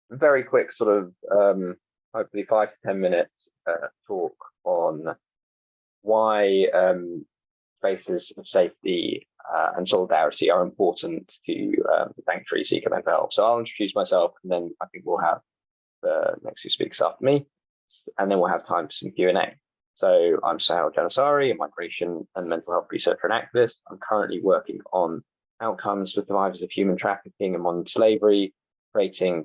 very quick sort of hopefully 5 to 10 minutes talk on why spaces of safety and solidarity are important to sanctuary seeker mental health. So I'll introduce myself, and then I think we'll have the next two speakers after me, and then we'll have time for some Q&A. So I'm Sahil Janasari, a migration and mental health researcher and activist. I'm currently working on outcomes for survivors of human trafficking and modern slavery, creating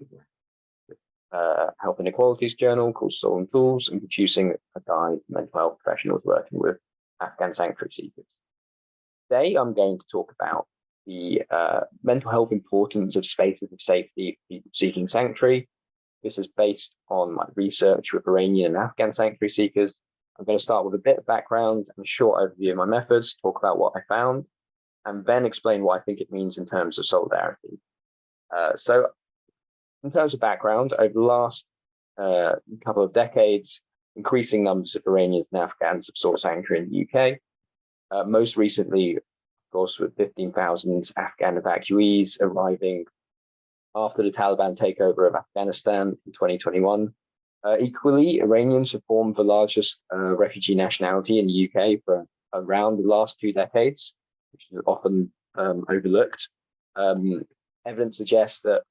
health inequalities journal called Stolen Tools, and producing a guide for mental health professionals working with Afghan sanctuary seekers. Today, I'm going to talk about the mental health importance of spaces of safety for people seeking sanctuary. This is based on my research with Iranian and Afghan sanctuary seekers. I'm going to start with a bit of background and a short overview of my methods, talk about what I found, and then explain what I think it means in terms of solidarity. So in terms of background, over the last couple of decades, increasing numbers of Iranians and Afghans have sought sanctuary in the UK. Most recently, of course, with 15,000 Afghan evacuees arriving after the Taliban takeover of Afghanistan in 2021. Equally, Iranians have formed the largest refugee nationality in the UK for around the last 2 decades, which is often overlooked. Evidence suggests that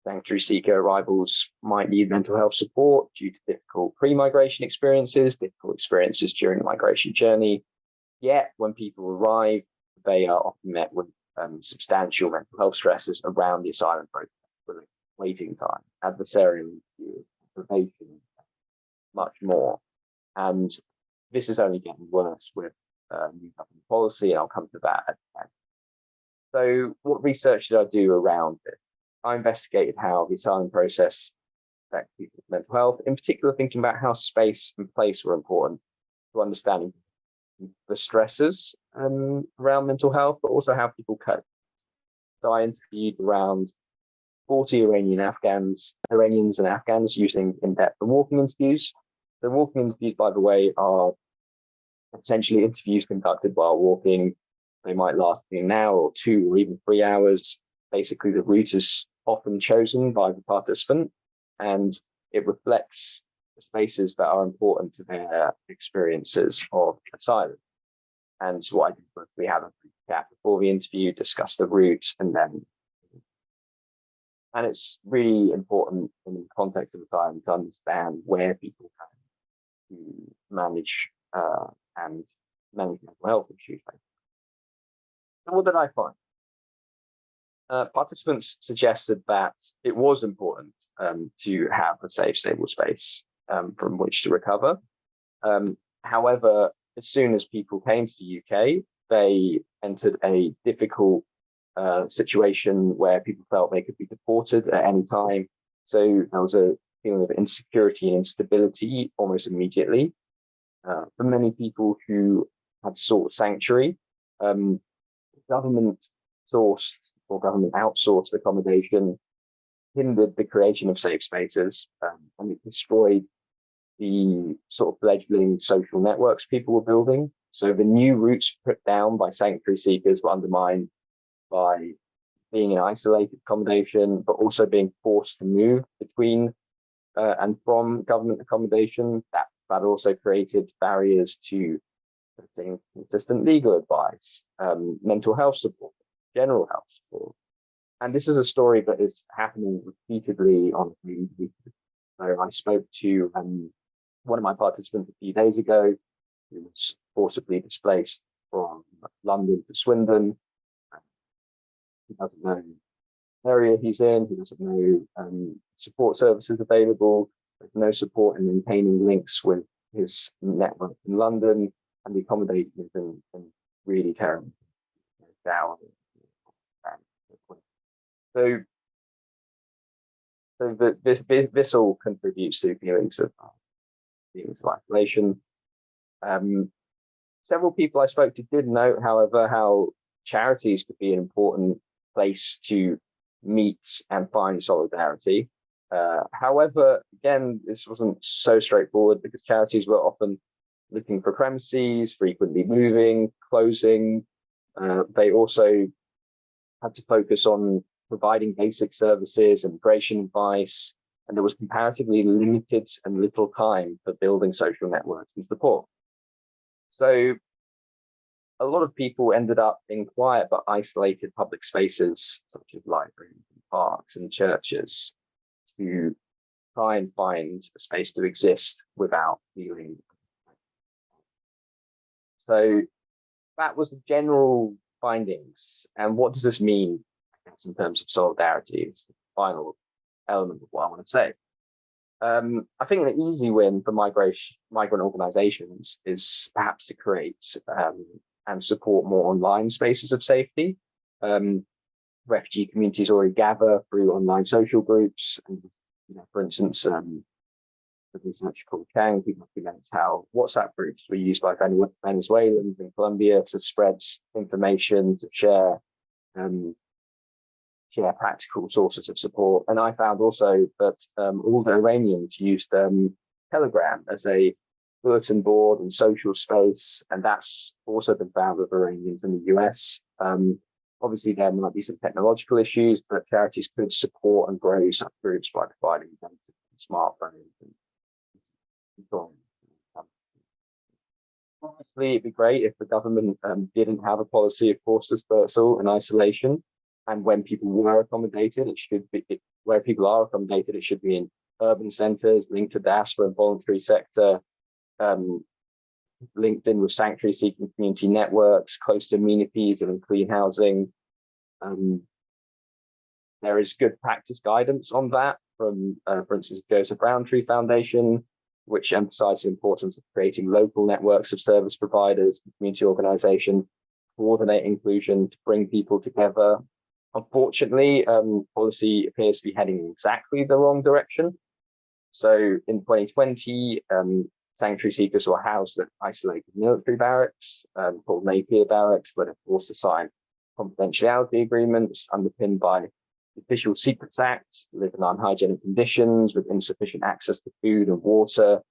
sanctuary seeker arrivals might need mental health support due to difficult pre-migration experiences, difficult experiences during the migration journey. Yet, when people arrive, they are often met with substantial mental health stresses around the asylum process, with waiting time, adversarial interview, probation, much more. And this is only getting worse with new government policy, and I'll come to that at the end. So what research did I do around this? I investigated how the asylum process affects people's mental health, in particular thinking about how space and place were important to understanding the stresses around mental health, but also how people cope. So I interviewed around 40 Iranians and Afghans using in-depth and walking interviews. The walking interviews, by the way, are essentially interviews conducted while walking. They might last an hour or 2 or even 3 hours. Basically, the route is often chosen by the participant, and it reflects the spaces that are important to their experiences of asylum. And so what I did was we have a brief chat before the interview, discuss the route, and it's really important in the context of asylum to understand where people can to manage mental health issues. So what did I find? Participants suggested that it was important to have a safe, stable space from which to recover. However, as soon as people came to the UK, they entered a difficult situation where people felt they could be deported at any time. So there was a feeling of insecurity and instability almost immediately. For many people who had sought sanctuary, government sourced or government outsourced accommodation hindered the creation of safe spaces, and it destroyed the sort of fledgling social networks people were building. So the new routes put down by sanctuary seekers were undermined by being in isolated accommodation, but also being forced to move between and from government accommodation. That also created barriers to consistent legal advice, mental health support, general health support. And this is a story that is happening repeatedly on a daily basis. So I spoke to one of my participants a few days ago, who was forcibly displaced from London to Swindon. He doesn't know the area he's in, he doesn't know support services available, there's no support in maintaining links with his network in London, and the accommodation has been really terrible. So this all contributes to feelings of isolation. Several people I spoke to did note, however, how charities could be an important place to meet and find solidarity. However, again, this wasn't so straightforward because charities were often looking for premises, frequently moving, closing. They also had to focus on providing basic services, immigration advice, and there was comparatively limited and little time for building social networks and support. So a lot of people ended up in quiet but isolated public spaces, such as libraries, and parks, and churches, to try and find a space to exist without feeling. So that was the general findings. And what does this mean, I guess, in terms of solidarity? It's the final element of what I want to say. I think the easy win for migrant organizations is perhaps to create and support more online spaces of safety. Refugee communities already gather through online social groups, and for instance, the research called Chang, who documents how WhatsApp groups were used by Venezuelans in Colombia to spread information, to share practical sources of support. And I found also that all the Iranians used Telegram as a bulletin board and social space, and that's also been found with Iranians in the US. Obviously, there might be some technological issues, but charities could support and grow such groups by providing them smartphones and so on. Honestly, it'd be great if the government didn't have a policy of forced dispersal and isolation. And when people were accommodated, it should be where people are accommodated. It should be in urban centres linked to diaspora and voluntary sector, linked in with sanctuary-seeking community networks, close to amenities and clean housing. There is good practice guidance on that from, for instance, Joseph Rowntree Foundation, which emphasizes the importance of creating local networks of service providers, community organisation, coordinate inclusion to bring people together. Unfortunately, policy appears to be heading in exactly the wrong direction. So in 2020, sanctuary seekers were housed at isolated military barracks called Napier barracks, where they're forced to sign confidentiality agreements underpinned by the Official Secrets Act, live in unhygienic conditions with insufficient access to food and water,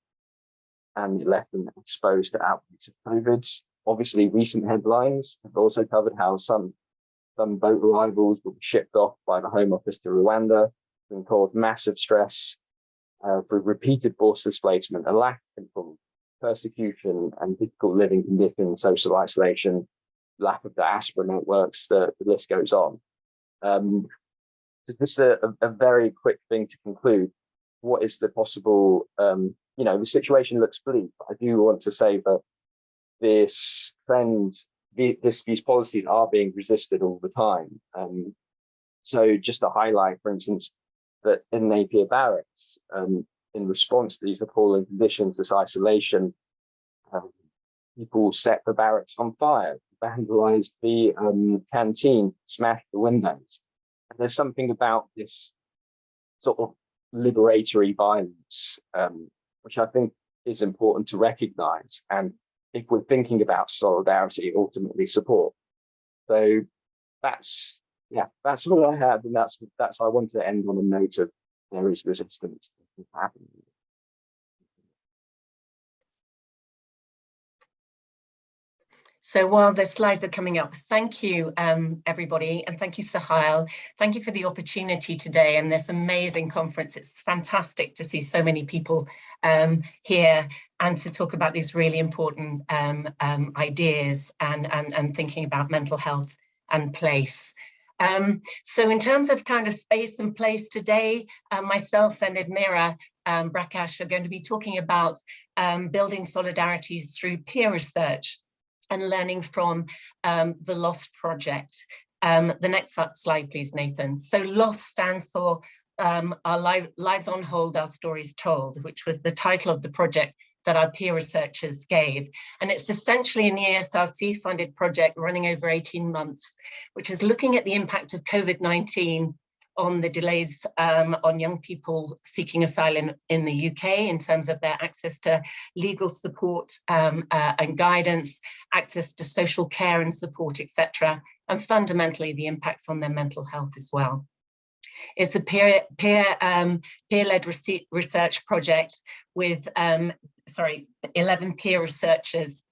and left them exposed to outbreaks of COVID. Obviously, recent headlines have also covered how some boat arrivals will be shipped off by the Home Office to Rwanda and cause massive stress through repeated forced displacement, a lack of control, persecution, and difficult living conditions, social isolation, lack of diaspora networks, the list goes on. So just a very quick thing to conclude. What is the possible, the situation looks bleak, but I do want to say that this trend, these policies are being resisted all the time. So just to highlight, for instance, that in Napier barracks, in response to these appalling conditions, this isolation, people set the barracks on fire, vandalized the canteen, smashed the windows. And there's something about this sort of liberatory violence, which I think is important to recognize. And if we're thinking about solidarity, ultimately support. So that's what I had, and that's I wanted to end on a note of there is resistance happening. So while the slides are coming up, thank you, everybody, and thank you, Sahil. Thank you for the opportunity today and this amazing conference. It's fantastic to see so many people here and to talk about these really important ideas and thinking about mental health and place. So in terms of kind of space and place today, myself and Admira Brakash are going to be talking about building solidarities through peer research and learning from the LOST project. The next slide, please, Nathan. So LOST stands for Our Lives on Hold, Our Stories Told, which was the title of the project that our peer researchers gave. And it's essentially an ESRC funded project running over 18 months, which is looking at the impact of COVID-19 on the delays on young people seeking asylum in the UK in terms of their access to legal support and guidance, access to social care and support, etc., and fundamentally the impacts on their mental health as well. It's a peer-led research project with 11 peer researchers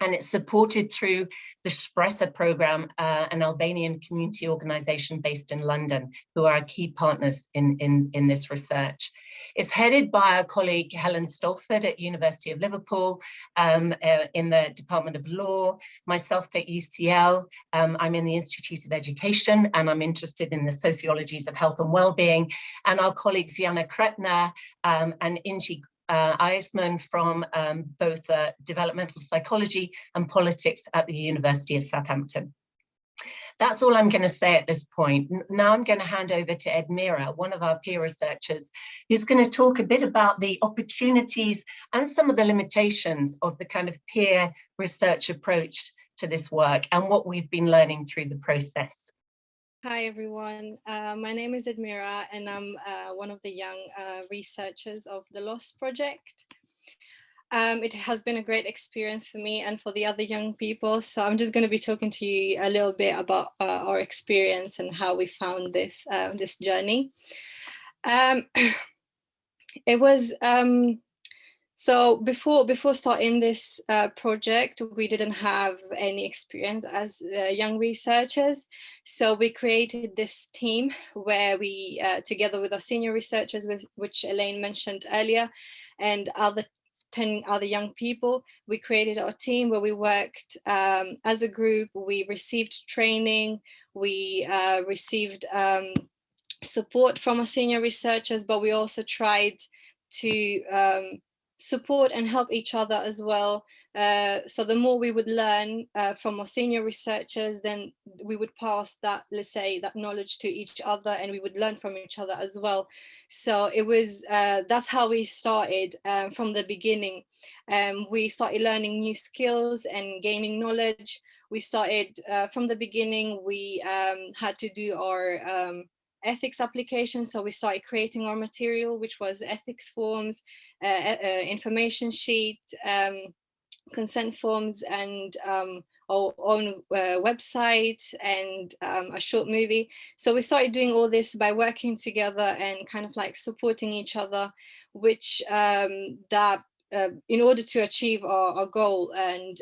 And it's supported through the Spresa program, an Albanian community organization based in London, who are our key partners in this research. It's headed by our colleague Helen Stolford at University of Liverpool in the Department of Law, myself at UCL. I'm in the Institute of Education, and I'm interested in the sociologies of health and well-being, and our colleagues Jana Kretner and Inji Eisman from both developmental psychology and politics at the University of Southampton. That's all I'm going to say at this point. Now I'm going to hand over to Edmira, one of our peer researchers, who's going to talk a bit about the opportunities and some of the limitations of the kind of peer research approach to this work and what we've been learning through the process. Hi everyone, my name is Edmira and I'm one of the young researchers of the LOST project. It has been a great experience for me and for the other young people, so I'm just going to be talking to you a little bit about our experience and how we found this this journey. It was so before starting this project, we didn't have any experience as young researchers. So we created this team where we, together with our senior researchers, which Elaine mentioned earlier, and 10 other young people, we created our team where we worked as a group. We received training, we received support from our senior researchers, but we also tried to support and help each other as well. So the more we would learn from our senior researchers, then we would pass that, let's say, that knowledge to each other, and we would learn from each other as well. So it was, that's how we started from the beginning. We started learning new skills and gaining knowledge. We started from the beginning, we had to do our ethics application. So we started creating our material, which was ethics forms, information sheet, consent forms, and our own website, and a short movie. So we started doing all this by working together and kind of like supporting each other, which in order to achieve our goal and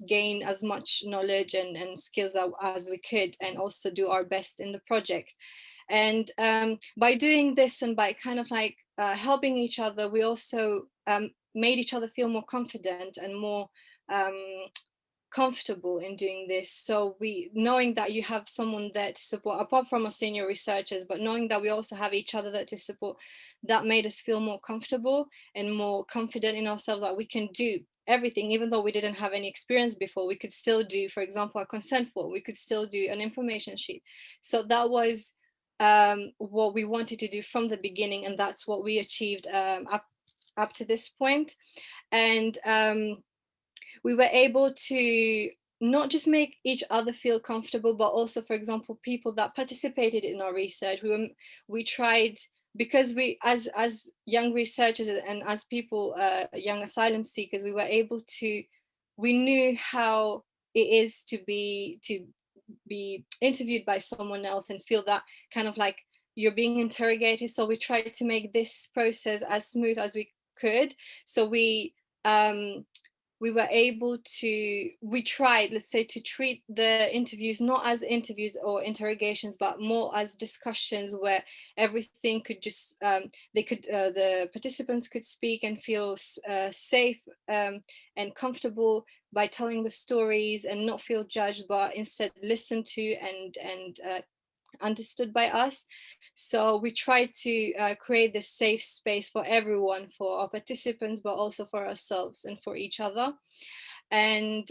gain as much knowledge and skills as we could, and also do our best in the project. And by doing this and by kind of like helping each other, we also made each other feel more confident and more comfortable in doing this. So knowing that you have someone there to support, apart from our senior researchers, but knowing that we also have each other there to support, that made us feel more comfortable and more confident in ourselves that we can do everything. Even though we didn't have any experience before, we could still do, for example, a consent form, we could still do an information sheet. So that was what we wanted to do from the beginning, and that's what we achieved up to this point. And we were able to not just make each other feel comfortable, but also, for example, people that participated in our research, we tried, because we, as young researchers and as people, young asylum seekers, we were able to, we knew how it is to be interviewed by someone else and feel that kind of like you're being interrogated. So we tried to make this process as smooth as we could. So we were able to, we tried, let's say, to treat the interviews not as interviews or interrogations, but more as discussions where everything could just, the participants could speak and feel safe and comfortable by telling the stories, and not feel judged, but instead listened to and understood by us. So we tried to create this safe space for everyone, for our participants, but also for ourselves and for each other. And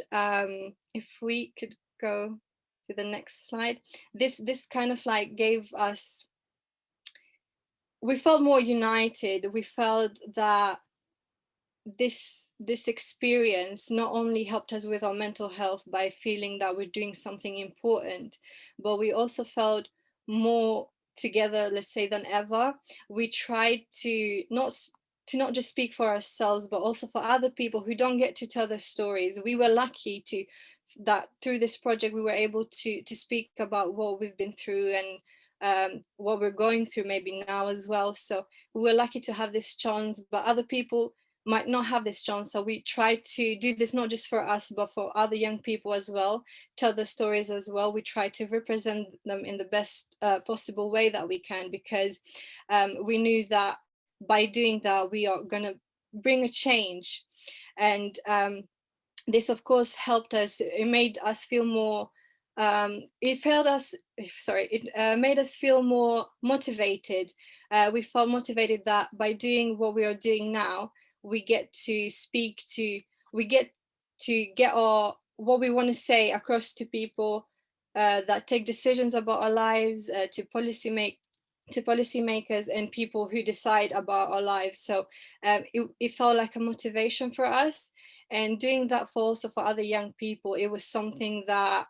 if we could go to the next slide, this kind of like gave us, we felt more united. We felt that this experience not only helped us with our mental health by feeling that we're doing something important, but we also felt more together, let's say, than ever. We tried to not just speak for ourselves, but also for other people who don't get to tell their stories. We were lucky that through this project we were able to speak about what we've been through and what we're going through maybe now as well. So we were lucky to have this chance, but other people might not have this chance. So we try to do this not just for us, but for other young people as well, tell the stories as well. We try to represent them in the best possible way that we can, because we knew that by doing that, we are going to bring a change. And this, of course, helped us. It made us feel more, it made us feel more motivated. We felt motivated that by doing what we are doing now, we get to get our what we want to say across to people that take decisions about our lives, to policymakers and people who decide about our lives. So it felt like a motivation for us. And doing that also for other young people, it was something that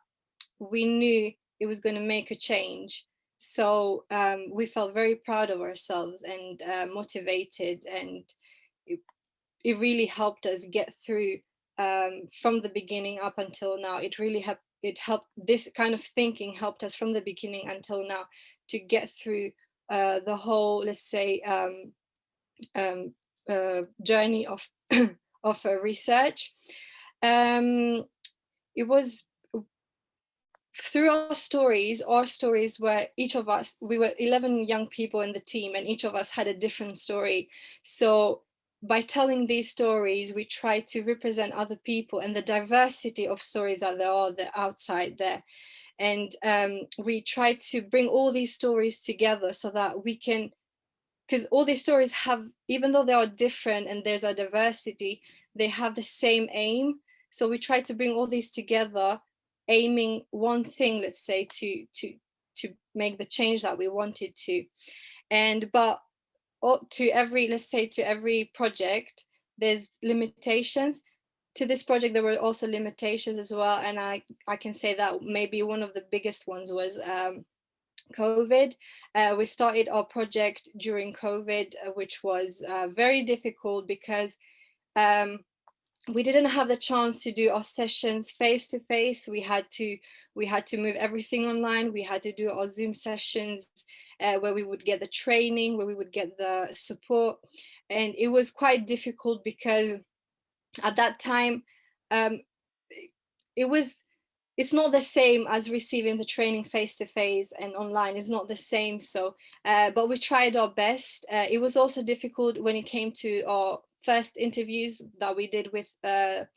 we knew it was going to make a change. So we felt very proud of ourselves and motivated, and it really helped us get through from the beginning up until now. It helped, this kind of thinking helped us from the beginning until now to get through the whole, let's say, journey of of research. It was through our stories were, each of us, we were 11 young people in the team, and each of us had a different story. So by telling these stories, we try to represent other people and the diversity of stories that there are outside there. And we try to bring all these stories together so that we can, because all these stories have, even though they are different and there's a diversity, they have the same aim. So we try to bring all these together, aiming one thing, let's say, to make the change that we wanted to. And but to every project, there's limitations. To this project, there were also limitations as well. And I can say that maybe one of the biggest ones was COVID. We started our project during COVID, which was very difficult because we didn't have the chance to do our sessions face to face. We had to move everything online. We had to do our Zoom sessions where we would get the training, where we would get the support. And it was quite difficult because at that time, it's not the same as receiving the training face to face and online. It's not the same. So, but we tried our best. It was also difficult when it came to our first interviews that we did with the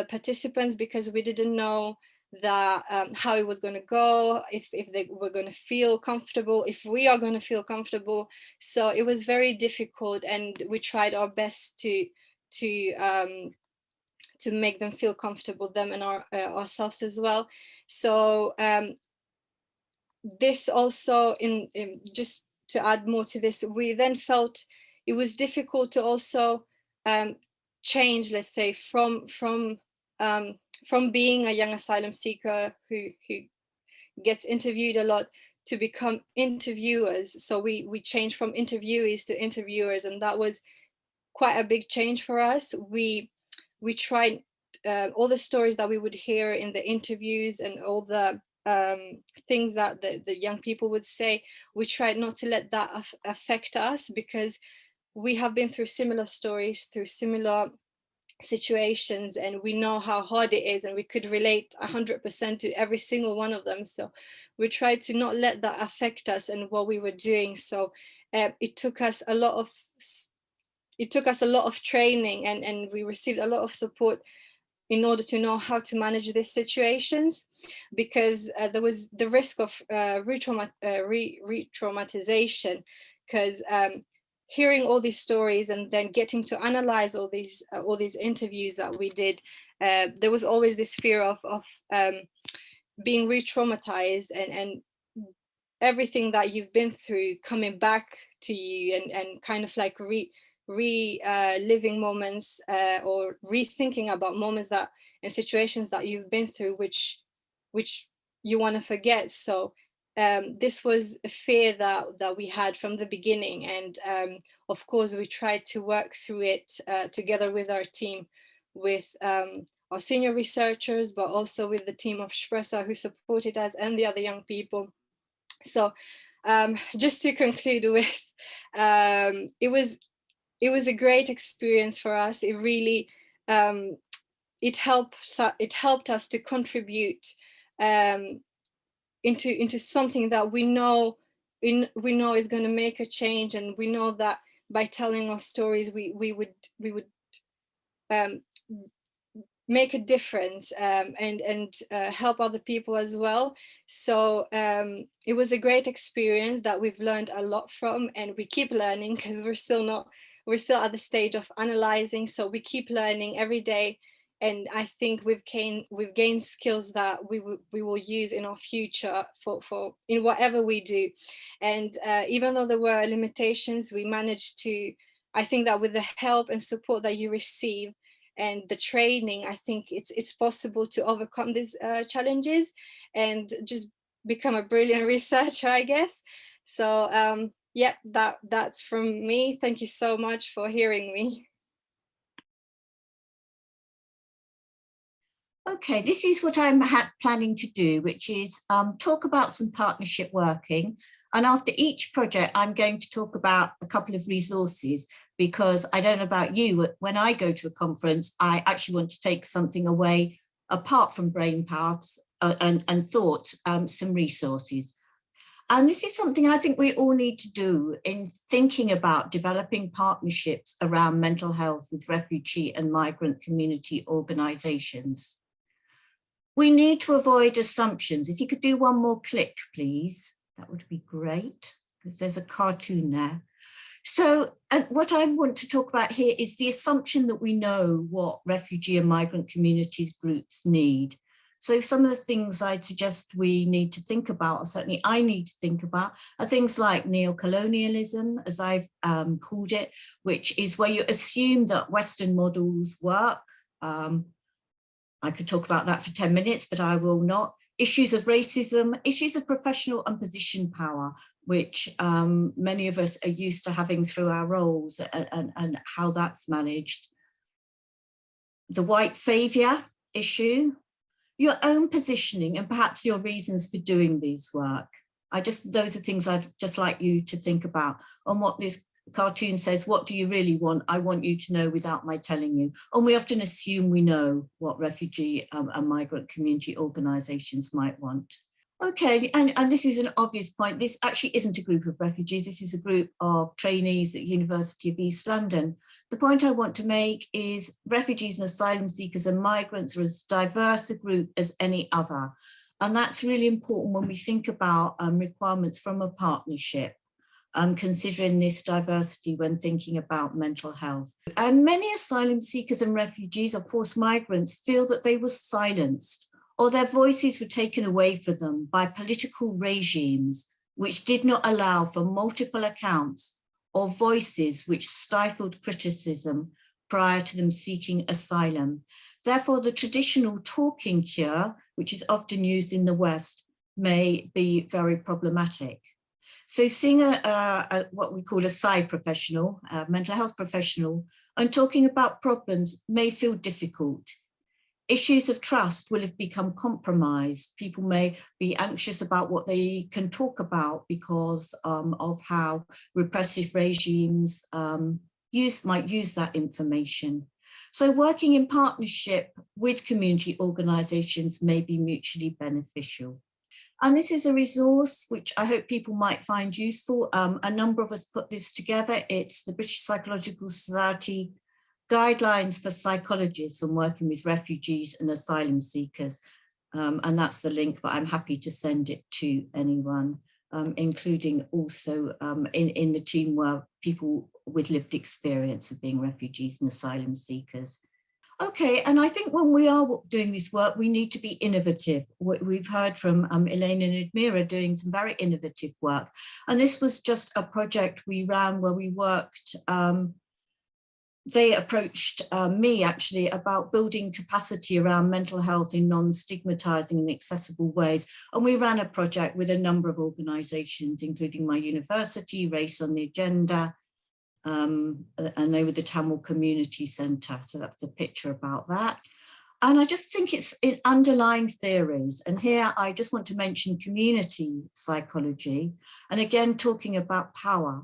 participants, because we didn't know that how it was going to go, if they were going to feel comfortable, if we are going to feel comfortable. So it was very difficult, and we tried our best to make them feel comfortable, them and ourselves as well. So this also, in just to add more to this, we then felt it was difficult to also change, let's say, from being a young asylum seeker who gets interviewed a lot to become interviewers. So we changed from interviewees to interviewers, and that was quite a big change for us. We tried all the stories that we would hear in the interviews and all the things that the young people would say. We tried not to let that affect us, because we have been through similar stories, through similar situations, and we know how hard it is, and we could relate 100% to every single one of them. So we tried to not let that affect us and what we were doing. So it took us a lot of training, and we received a lot of support in order to know how to manage these situations, because there was the risk of re-traumatization, because hearing all these stories and then getting to analyze all these interviews that we did, there was always this fear of being re-traumatized, and everything that you've been through coming back to you, and kind of like reliving moments or rethinking about moments that and situations that you've been through, which you want to forget. So this was a fear that we had from the beginning, and of course we tried to work through it together with our team, with our senior researchers, but also with the team of Shpresa who supported us, and the other young people. So just to conclude with, it was it was a great experience for us. It really, it helped us to contribute into something that we know is going to make a change, and we know that by telling our stories we would make a difference, and help other people as well. So it was a great experience that we've learned a lot from, and we keep learning, because we're still at the stage of analyzing, so we keep learning every day. And I think we've gained skills that we will use in our future for in whatever we do. And even though there were limitations, we managed to, I think that with the help and support that you receive and the training, I think it's possible to overcome these challenges and just become a brilliant researcher, I guess. So yeah, that's from me. Thank you so much for hearing me. Okay, this is what I'm planning to do, which is talk about some partnership working. And after each project, I'm going to talk about a couple of resources, because I don't know about you, when I go to a conference, I actually want to take something away apart from brain paths and thought, some resources. And this is something I think we all need to do in thinking about developing partnerships around mental health with refugee and migrant community organisations. We need to avoid assumptions. If you could do one more click, please, that would be great, because there's a cartoon there. So what I want to talk about here is the assumption that we know what refugee and migrant communities groups need. So some of the things I'd suggest we need to think about, or certainly I need to think about, are things like neocolonialism, as I've called it, which is where you assume that Western models work. I could talk about that for 10 minutes, but I will not. Issues of racism, issues of professional and position power, which many of us are used to having through our roles, and how that's managed. The white saviour issue, your own positioning, and perhaps your reasons for doing this work. Those are things I'd just like you to think about. On what this cartoon says, what do you really want? I want you to know without my telling you. And we often assume we know what refugee and migrant community organisations might want. Okay, and this is an obvious point. This actually isn't a group of refugees. This is a group of trainees at University of East London. The point I want to make is refugees and asylum seekers and migrants are as diverse a group as any other. And that's really important when we think about requirements from a partnership. Considering this diversity when thinking about mental health. And many asylum seekers and refugees or forced migrants feel that they were silenced or their voices were taken away from them by political regimes which did not allow for multiple accounts or voices which stifled criticism prior to them seeking asylum. Therefore, the traditional talking cure, which is often used in the West, may be very problematic. So seeing what we call a side professional, a mental health professional, and talking about problems may feel difficult. Issues of trust will have become compromised. People may be anxious about what they can talk about because of how repressive regimes might use that information. So working in partnership with community organisations may be mutually beneficial. And this is a resource which I hope people might find useful. A number of us put this together. It's the British Psychological Society Guidelines for Psychologists on Working with Refugees and Asylum Seekers. And that's the link, but I'm happy to send it to anyone, including also in the team where people with lived experience of being refugees and asylum seekers. Okay, and I think when we are doing this work, we need to be innovative. We've heard from Elaine and Admira doing some very innovative work. And this was just a project we ran where we worked, they approached me actually about building capacity around mental health in non-stigmatizing and accessible ways. And we ran a project with a number of organizations, including my university, Race on the Agenda, and they were the Tamil Community Centre. So that's the picture about that. And I just think it's in underlying theories. And here I just want to mention community psychology. And again, talking about power.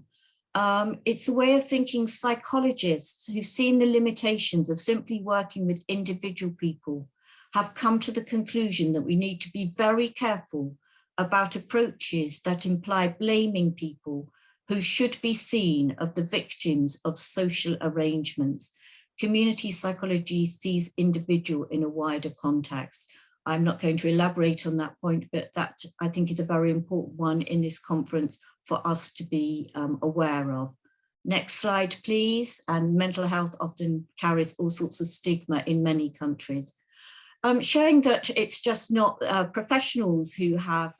It's a way of thinking psychologists who've seen the limitations of simply working with individual people have come to the conclusion that we need to be very careful about approaches that imply blaming people who should be seen as the victims of social arrangements. Community psychology sees individual in a wider context. I'm not going to elaborate on that point, but that I think is a very important one in this conference for us to be aware of. Next slide, please. And mental health often carries all sorts of stigma in many countries. Showing that it's just not professionals who have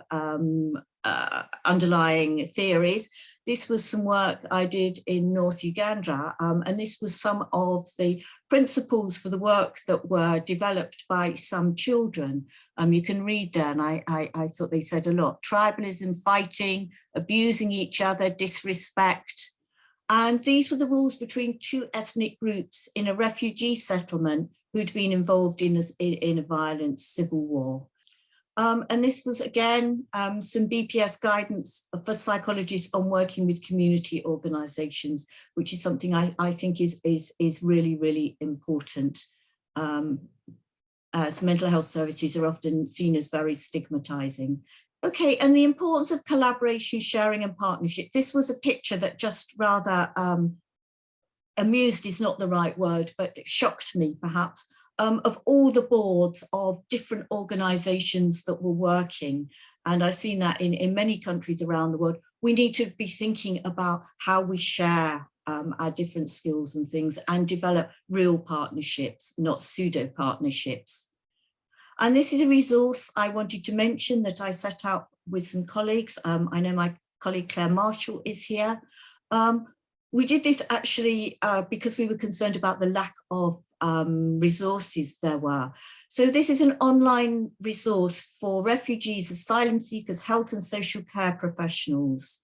underlying theories. This was some work I did in North Uganda, and this was some of the principles for the work that were developed by some children. You can read there, and I thought they said a lot. Tribalism, fighting, abusing each other, disrespect. And these were the rules between two ethnic groups in a refugee settlement who'd been involved in a violent civil war. And this was, again, some BPS guidance for psychologists on working with community organisations, which is something I think is really, really important, as mental health services are often seen as very stigmatising. Okay, and the importance of collaboration, sharing and partnership. This was a picture that just rather amused is not the right word, but it shocked me perhaps, of all the boards of different organisations that were working. And I've seen that in many countries around the world. We need to be thinking about how we share our different skills and things and develop real partnerships, not pseudo partnerships. And this is a resource I wanted to mention that I set up with some colleagues. I know my colleague Claire Marshall is here. We did this actually because we were concerned about the lack of resources there were. So this is an online resource for refugees, asylum seekers, health and social care professionals.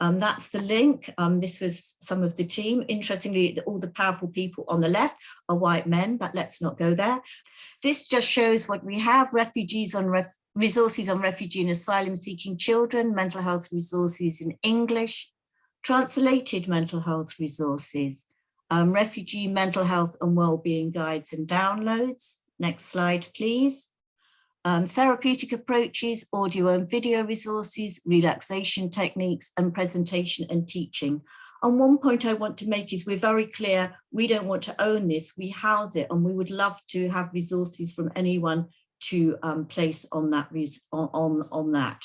That's the link. This was some of the team. Interestingly, all the powerful people on the left are white men, but let's not go there. This just shows what we have: refugees on resources on refugee and asylum seeking children, mental health resources in English, translated mental health resources, refugee mental health and wellbeing guides and downloads. Next slide, please. Therapeutic approaches, audio and video resources, relaxation techniques, and presentation and teaching. And one point I want to make is we're very clear, we don't want to own this, we house it, and we would love to have resources from anyone to place on that.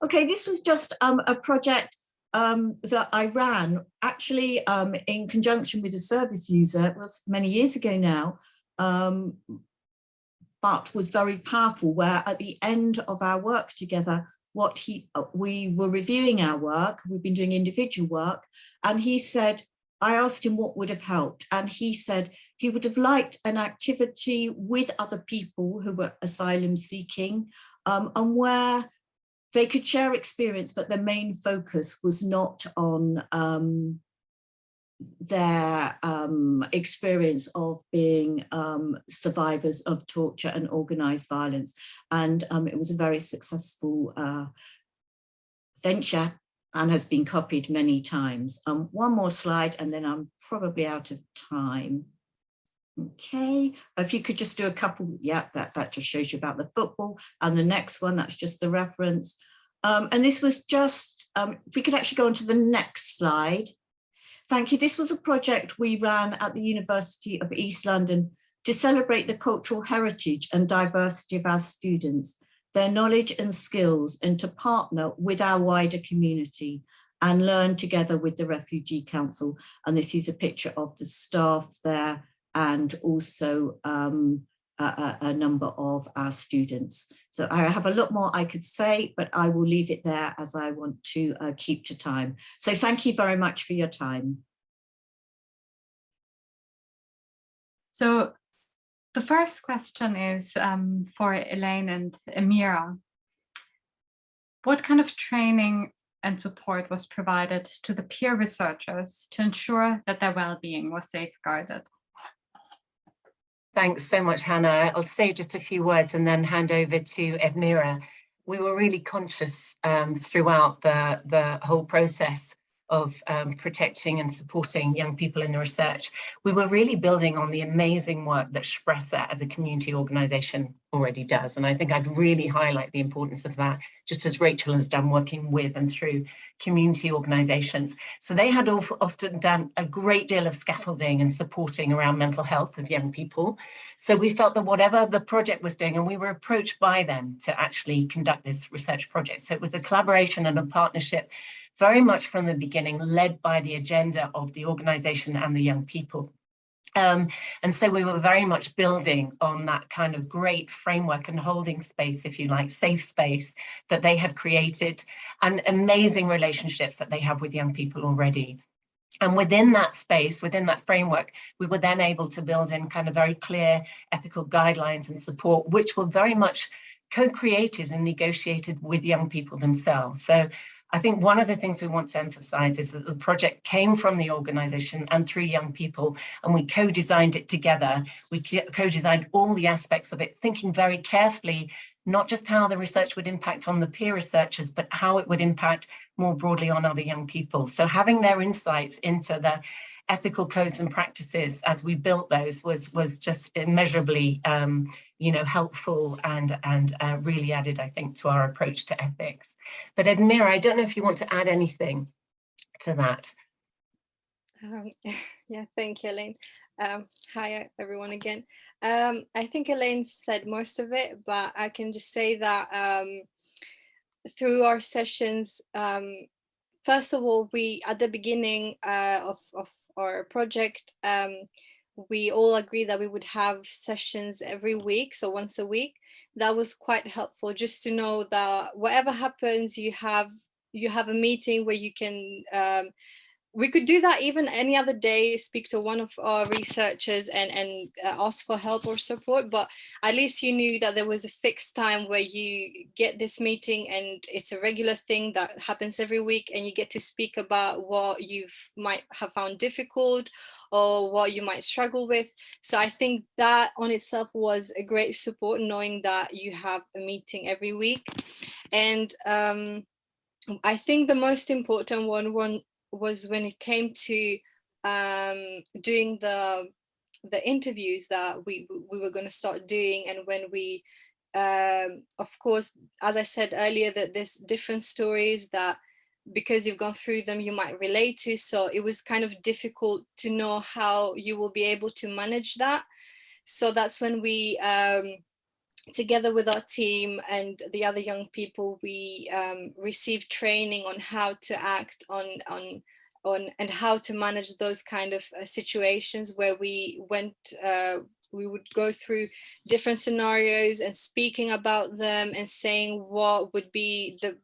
Okay, this was just a project that I ran actually in conjunction with a service user. It was many years ago now, but was very powerful, where at the end of our work together, we were reviewing our work, we've been doing individual work, and he said, I asked him what would have helped, and he said he would have liked an activity with other people who were asylum seeking, and where they could share experience, but their main focus was not on their experience of being survivors of torture and organised violence. And it was a very successful venture and has been copied many times. One more slide and then I'm probably out of time. Okay, if you could just do a couple, yeah, that just shows you about the football. And the next one, that's just the reference. And this was just, if we could actually go on to the next slide. Thank you. This was a project we ran at the University of East London to celebrate the cultural heritage and diversity of our students, their knowledge and skills, and to partner with our wider community and learn together with the Refugee Council. And this is a picture of the staff there and also a number of our students. So I have a lot more I could say, but I will leave it there as I want to keep to time. So thank you very much for your time. So the first question is for Elaine and Amira. What kind of training and support was provided to the peer researchers to ensure that their well-being was safeguarded? Thanks so much, Hannah. I'll say just a few words and then hand over to Admira. We were really conscious throughout the whole process protecting and supporting young people in the research, we were really building on the amazing work that Sprecher as a community organisation already does. And I think I'd really highlight the importance of that, just as Rachel has done, working with and through community organisations. So they had often done a great deal of scaffolding and supporting around mental health of young people. So we felt that whatever the project was doing, and we were approached by them to actually conduct this research project. So it was a collaboration and a partnership very much from the beginning, led by the agenda of the organisation and the young people. And so we were very much building on that kind of great framework and holding space, if you like, safe space that they had created, and amazing relationships that they have with young people already. And within that space, within that framework, we were then able to build in kind of very clear ethical guidelines and support, which were very much co-created and negotiated with young people themselves. So I think one of the things we want to emphasize is that the project came from the organization and through young people, and we co-designed it together. We co-designed all the aspects of it, thinking very carefully, not just how the research would impact on the peer researchers, but how it would impact more broadly on other young people. So having their insights into the ethical codes and practices as we built those was just immeasurably helpful and really added, I think, to our approach to ethics. But Admira, I don't know if you want to add anything to that. Yeah, thank you, Elaine. Hi, everyone again. I think Elaine said most of it, but I can just say that through our sessions, first of all, we, at the beginning of our project, we all agreed that we would have sessions every week, so once a week. That was quite helpful, just to know that whatever happens, you have a meeting where you can, we could do that even any other day, speak to one of our researchers and ask for help or support, but at least you knew that there was a fixed time where you get this meeting, and it's a regular thing that happens every week, and you get to speak about what you might have found difficult or what you might struggle with. So I think that on itself was a great support, knowing that you have a meeting every week. And I think the most important one was when it came to doing the interviews that we were going to start doing. And when we of course, as I said earlier, that there's different stories that, because you've gone through them, you might relate to, so it was kind of difficult to know how you will be able to manage that. So that's when we together with our team and the other young people, we received training on how to act on and how to manage those kind of situations where we would go through different scenarios and speaking about them and saying what would be the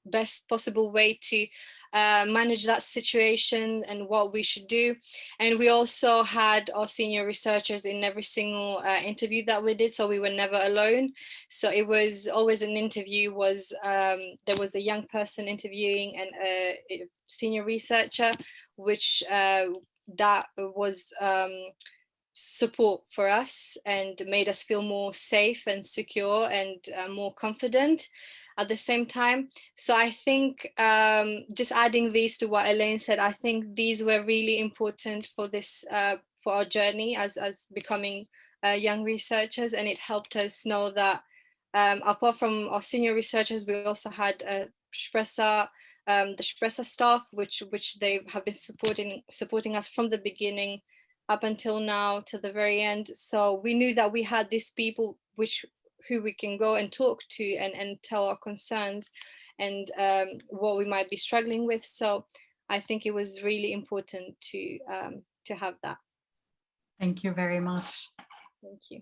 best possible way to manage that situation and what we should do. And we also had our senior researchers in every single interview that we did, so we were never alone. So it was always an interview, there was a young person interviewing and a senior researcher, which that was support for us and made us feel more safe and secure and more confident at the same time. So I think just adding these to what Elaine said, I think these were really important for this, for our journey as becoming young researchers. And it helped us know that apart from our senior researchers, we also had Sprecher, the Sprecher staff, which they have been supporting us from the beginning up until now, to the very end. So we knew that we had these people who we can go and talk to and tell our concerns and what we might be struggling with. So I think it was really important to have that. Thank you very much. Thank you.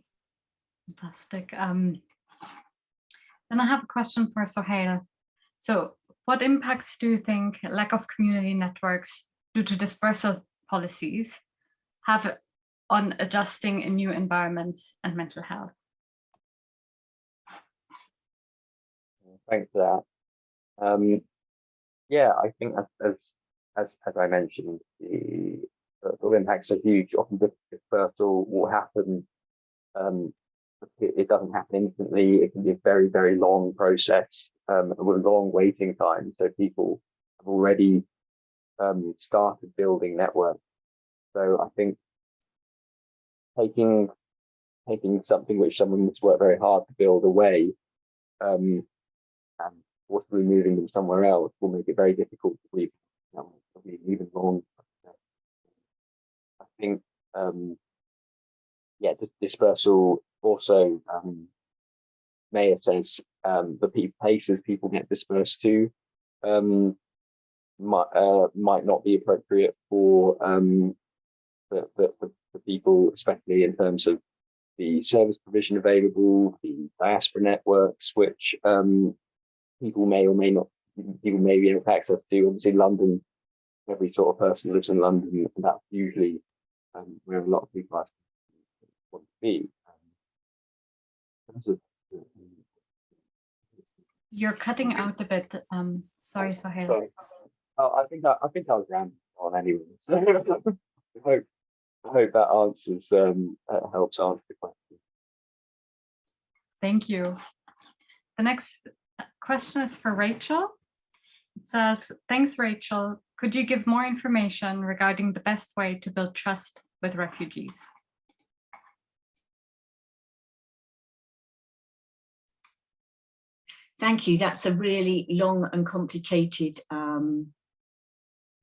Fantastic. Then I have a question for Sohail. So what impacts do you think lack of community networks due to dispersal policies have on adjusting in new environments and mental health? Thanks for that. Yeah, I think as I mentioned, the impacts are huge. Often dispersal will happen. It doesn't happen instantly. It can be a very, very long process with long waiting time. So people have already started building networks. So I think taking something which someone has worked very hard to build away, and forcibly moving them somewhere else will make it very difficult to leave, even long. I think, dispersal also, Maya says, the places people get dispersed to might not be appropriate for people, especially in terms of the service provision available, the diaspora networks, which people may or may not, people may be able to access to. Obviously, London, every sort of person lives in London, and that's usually where a lot of people want to be. You're cutting out a bit. Sorry, Sahil. Sorry. I think I was rambling on anyway. So I hope that answers helps answer the question. Thank you. The next question is for Rachel. It says, thanks, Rachel. Could you give more information regarding the best way to build trust with refugees? Thank you. That's a really long and complicated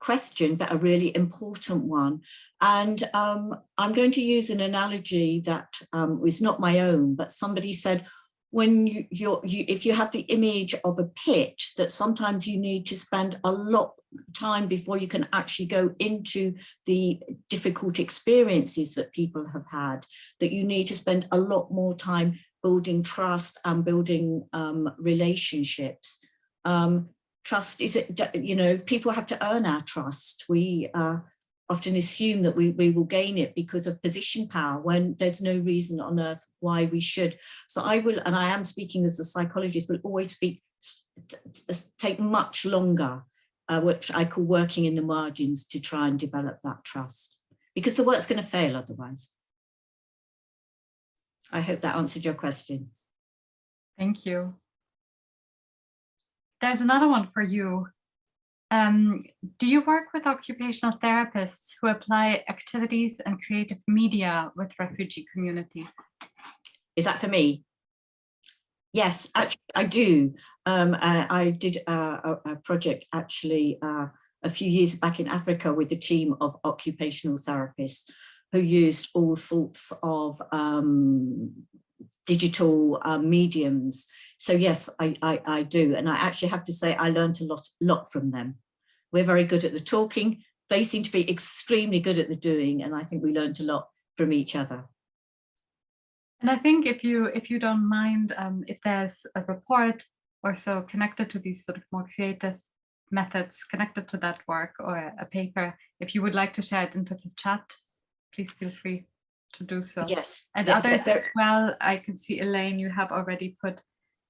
question, but a really important one. And I'm going to use an analogy that was not my own, but somebody said, when if you have the image of a pit, that sometimes you need to spend a lot of time before you can actually go into the difficult experiences that people have had, that you need to spend a lot more time building trust and building relationships. Trust is, people have to earn our trust. We often assume that we will gain it because of position power, when there's no reason on earth why we should. So I will, and I am speaking as a psychologist, but always take much longer, which I call working in the margins, to try and develop that trust, because the work's going to fail otherwise. I hope that answered your question. Thank you. There's another one for you. Do you work with occupational therapists who apply activities and creative media with refugee communities? Is that for me? Yes, actually, I do. I did a project actually a few years back in Africa with a team of occupational therapists who used all sorts of digital mediums. So yes, I do. And I actually have to say I learned a lot from them. We're very good at the talking. They seem to be extremely good at the doing. And I think we learned a lot from each other. And I think if you don't mind, if there's a report or so connected to these sort of more creative methods connected to that work, or a paper, if you would like to share it into the chat, please feel free to do so. Yes. And yes, others as well. I can see, Elaine, you have already put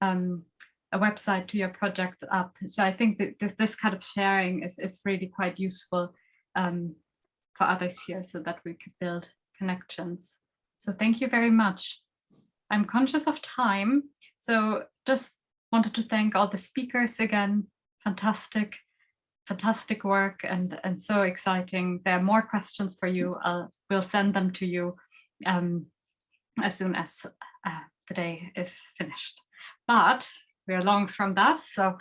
a website to your project up. So I think that this kind of sharing is really quite useful for others here, so that we could build connections. So thank you very much. I'm conscious of time, so just wanted to thank all the speakers again. Fantastic work, and so exciting. There are more questions for you. We'll send them to you as soon as the day is finished. But we're long from that, so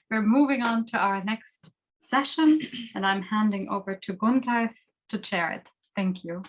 we're moving on to our next session, and I'm handing over to Gunther to chair it. Thank you.